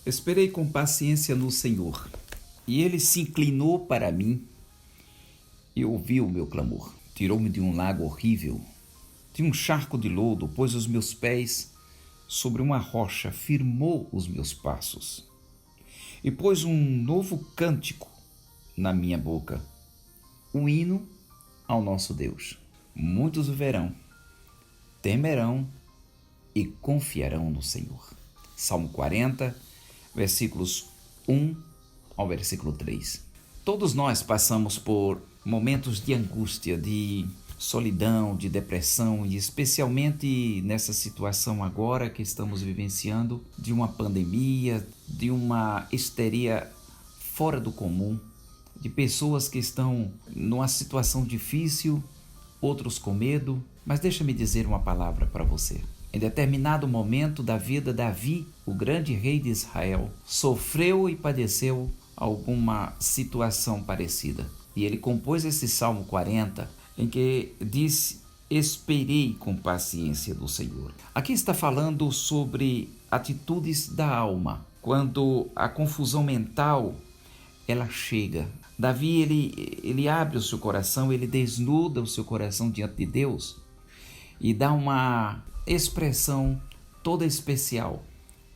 Esperei com paciência no Senhor, e ele se inclinou para mim e ouviu o meu clamor. Tirou-me de um lago horrível, de um charco de lodo, pôs os meus pés sobre uma rocha, firmou os meus passos e pôs um novo cântico na minha boca, um hino ao nosso Deus. Muitos o verão, temerão e confiarão no Senhor. Salmo 40, versículos 1 ao versículo 3. Todos nós passamos por momentos de angústia, de solidão, de depressão, e especialmente nessa situação agora que estamos vivenciando, de uma pandemia, de uma histeria fora do comum, de pessoas que estão numa situação difícil, outros com medo. Mas deixa-me dizer uma palavra para você. Em determinado momento da vida, Davi, o grande rei de Israel, sofreu e padeceu alguma situação parecida. E ele compôs esse Salmo 40, em que disse: esperei com paciência do Senhor. Aqui está falando sobre atitudes da alma. Quando a confusão mental, ela chega. Davi, ele abre o seu coração, ele desnuda o seu coração diante de Deus e dá uma expressão toda especial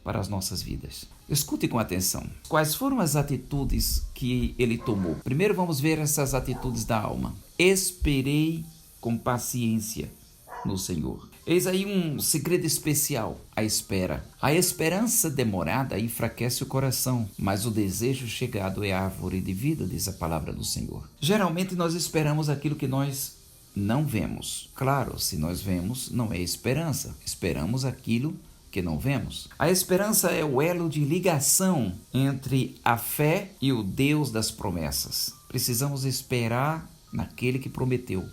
para as nossas vidas. Escute com atenção. Quais foram as atitudes que ele tomou? Primeiro vamos ver essas atitudes da alma. Esperei com paciência no Senhor. Eis aí um segredo especial: a espera. A esperança demorada enfraquece o coração, mas o desejo chegado é a árvore de vida, diz a palavra do Senhor. Geralmente nós esperamos aquilo que nós não vemos. Claro, se nós vemos, não é esperança. Esperamos aquilo que não vemos. A esperança é o elo de ligação entre a fé e o Deus das promessas. Precisamos esperar naquele que prometeu,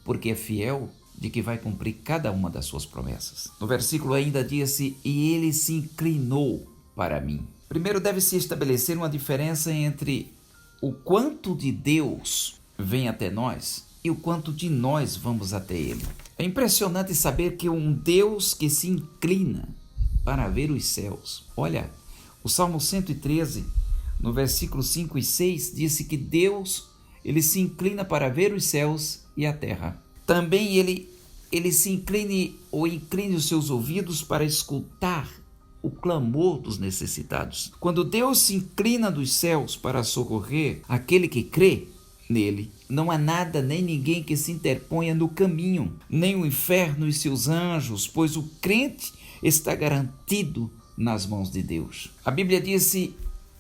porque é fiel de que vai cumprir cada uma das suas promessas. No versículo ainda diz-se: e ele se inclinou para mim. Primeiro deve-se estabelecer uma diferença entre o quanto de Deus vem até nós e o quanto de nós vamos até ele. É impressionante saber que um Deus que se inclina para ver os céus. Olha, o Salmo 113, no versículo 5 e 6, disse que Deus, ele se inclina para ver os céus e a terra. Também ele se incline os seus ouvidos para escutar o clamor dos necessitados. Quando Deus se inclina dos céus para socorrer aquele que crê nele, não há nada nem ninguém que se interponha no caminho, nem o inferno e seus anjos, pois o crente está garantido nas mãos de Deus. A Bíblia disse: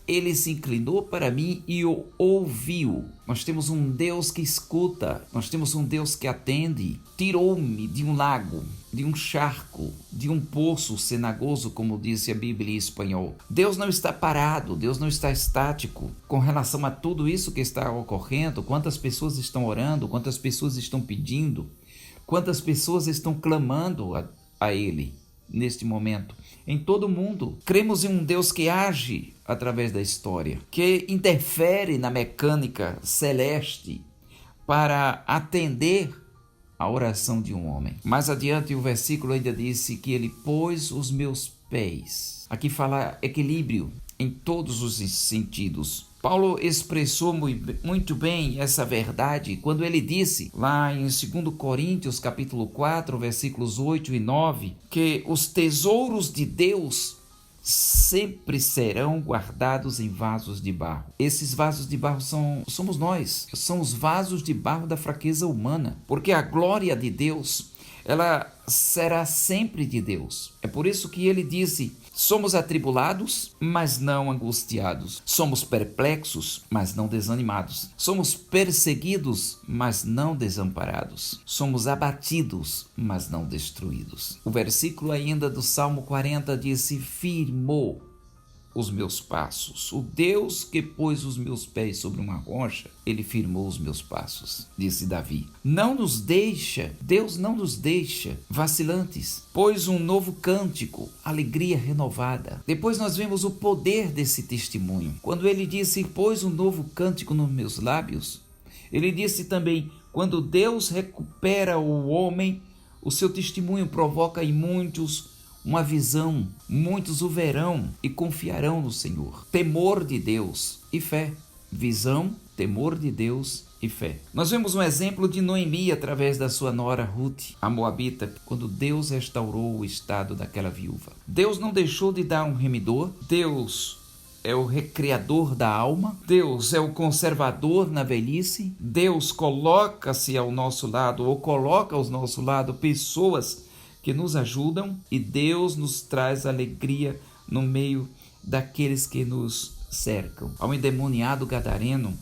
ele se inclinou para mim e o ouviu. Nós temos um Deus que escuta, nós temos um Deus que atende. Tirou-me de um lago, de um charco, de um poço cenagoso, como disse a Bíblia em espanhol. Deus não está parado, Deus não está estático com relação a tudo isso que está ocorrendo. Quantas pessoas estão orando, quantas pessoas estão pedindo, quantas pessoas estão clamando a Ele neste momento. Em todo o mundo, cremos em um Deus que age através da história, que interfere na mecânica celeste para atender a oração de um homem. Mais adiante, o versículo ainda disse que ele pôs os meus pés. Aqui fala equilíbrio em todos os sentidos. Paulo expressou muito bem essa verdade quando ele disse, lá em 2 Coríntios, capítulo 4, versículos 8 e 9, que os tesouros de Deus sempre serão guardados em vasos de barro. Esses vasos de barro somos nós, são os vasos de barro da fraqueza humana, porque a glória de Deus, ela será sempre de Deus. É por isso que ele disse: somos atribulados, mas não angustiados. Somos perplexos, mas não desanimados. Somos perseguidos, mas não desamparados. Somos abatidos, mas não destruídos. O versículo ainda do Salmo 40 disse: firmou os meus passos. O Deus que pôs os meus pés sobre uma rocha, ele firmou os meus passos, disse Davi. Deus não nos deixa vacilantes. Pôs um novo cântico, alegria renovada. Depois nós vemos o poder desse testemunho. Quando ele disse: pôs um novo cântico nos meus lábios, ele disse também: quando Deus recupera o homem, o seu testemunho provoca em muitos uma visão. Muitos o verão e confiarão no Senhor. Temor de Deus e fé. Visão, temor de Deus e fé. Nós vemos um exemplo de Noemi através da sua nora Ruth, a moabita, quando Deus restaurou o estado daquela viúva. Deus não deixou de dar um remidor. Deus é o recriador da alma. Deus é o conservador na velhice. Deus coloca-se ao nosso lado, ou coloca ao nosso lado pessoas que nos ajudam, e Deus nos traz alegria no meio daqueles que nos cercam. Ao endemoniado gadareno,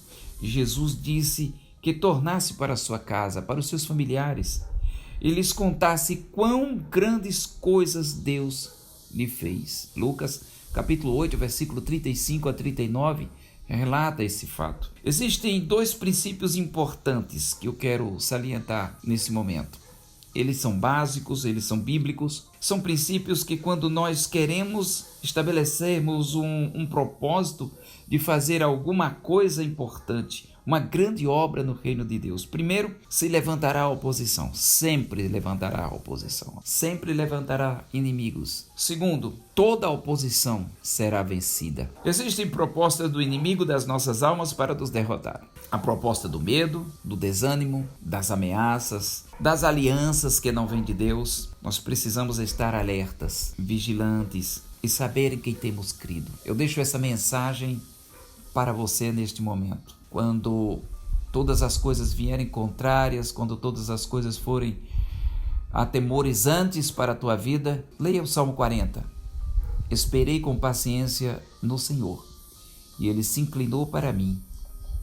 Jesus disse que tornasse para sua casa, para os seus familiares, e lhes contasse quão grandes coisas Deus lhe fez. Lucas capítulo 8, versículo 35 a 39, relata esse fato. Existem dois princípios importantes que eu quero salientar nesse momento. Eles são básicos, eles são bíblicos. São princípios que, quando nós queremos estabelecermos um propósito de fazer alguma coisa importante, uma grande obra no reino de Deus, primeiro, se levantará a oposição. Sempre levantará a oposição. Sempre levantará inimigos. Segundo, toda oposição será vencida. Existem propostas do inimigo das nossas almas para nos derrotar. A proposta do medo, do desânimo, das ameaças, das alianças que não vêm de Deus. Nós precisamos estar alertas, vigilantes e saber em quem temos crido. Eu deixo essa mensagem para você neste momento. Quando todas as coisas vierem contrárias, quando todas as coisas forem atemorizantes para a tua vida, leia o Salmo 40. Esperei com paciência no Senhor, e Ele se inclinou para mim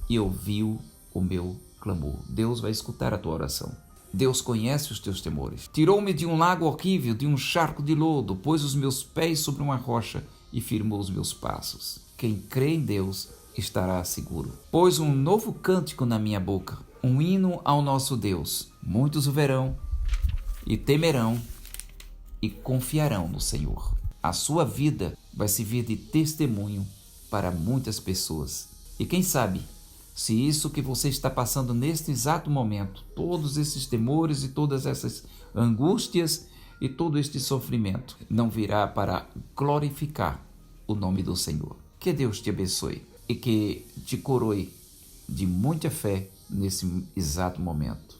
e ouviu o meu clamor. Deus vai escutar a tua oração. Deus conhece os teus temores. Tirou-me de um lago horrível, de um charco de lodo, pôs os meus pés sobre uma rocha e firmou os meus passos. Quem crê em Deus estará seguro. Pôs um novo cântico na minha boca, um hino ao nosso Deus. Muitos o verão e temerão e confiarão no Senhor. A sua vida vai servir de testemunho para muitas pessoas. E quem sabe, se isso que você está passando neste exato momento, todos esses temores e todas essas angústias e todo este sofrimento, não virá para glorificar o nome do Senhor. Que Deus te abençoe e que te coroe de muita fé nesse exato momento.